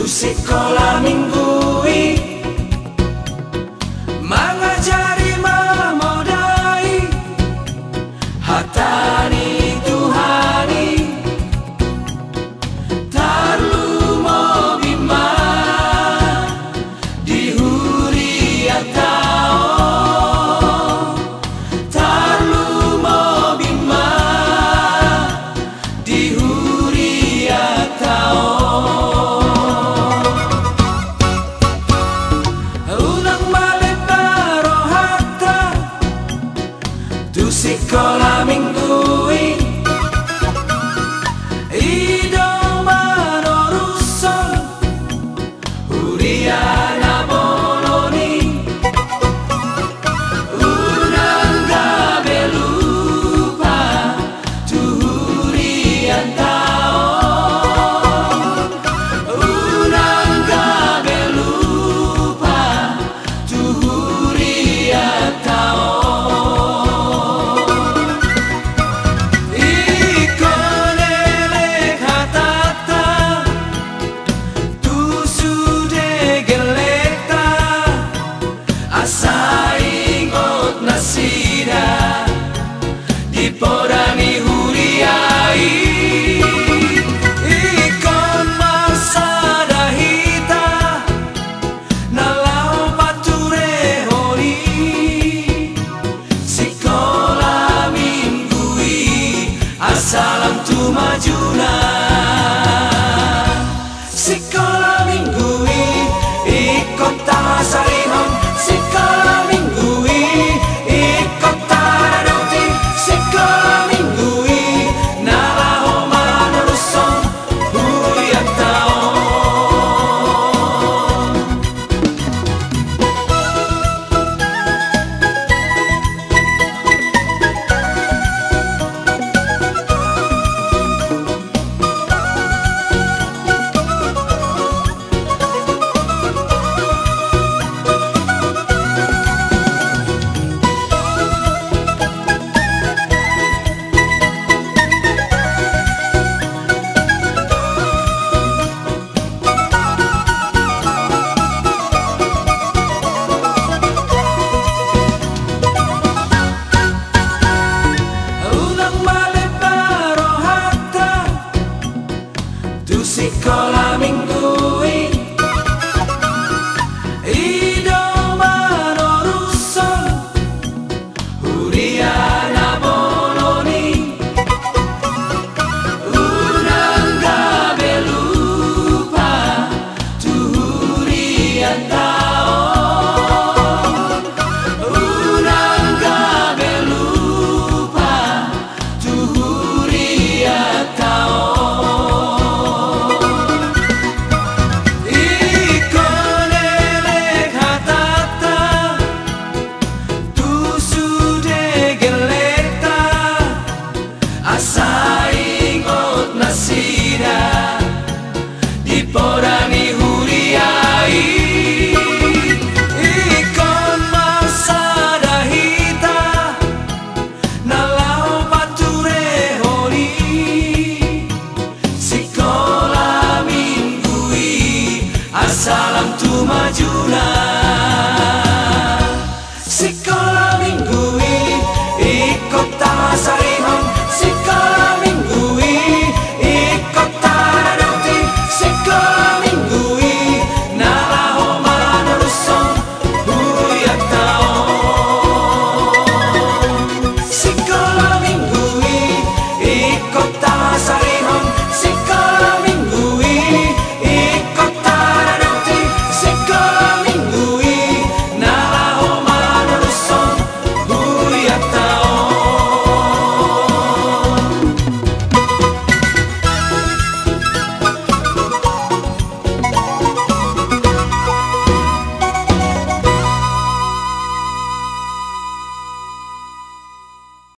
sekolah minggui mengajari memodai hatani Tuhani tarlu mobima dihuri atau tarlu mobima dihuri atau sekolah minggui idong manoruson Uriana boloni unang gabe lupa tuhurian taon unang gabe lupa tuhurian taon. Porani huriai ikon masa dahita nalau pature honi sekolah minggui asalam tu majuna sekolah minggui ikon tamasarihon sekolah minggui ikon taradoti sekolah minggui nalaho manoruson hurian taon. Sekolah minggui idong manoruson Uriana boloni unang gabe lupa tuhurian taon unang gabe lupa tuhurian taon. Saingot nasida di porani huriai ikon masa dahita nalau pature honi sekolah minggui asalam tu majuna.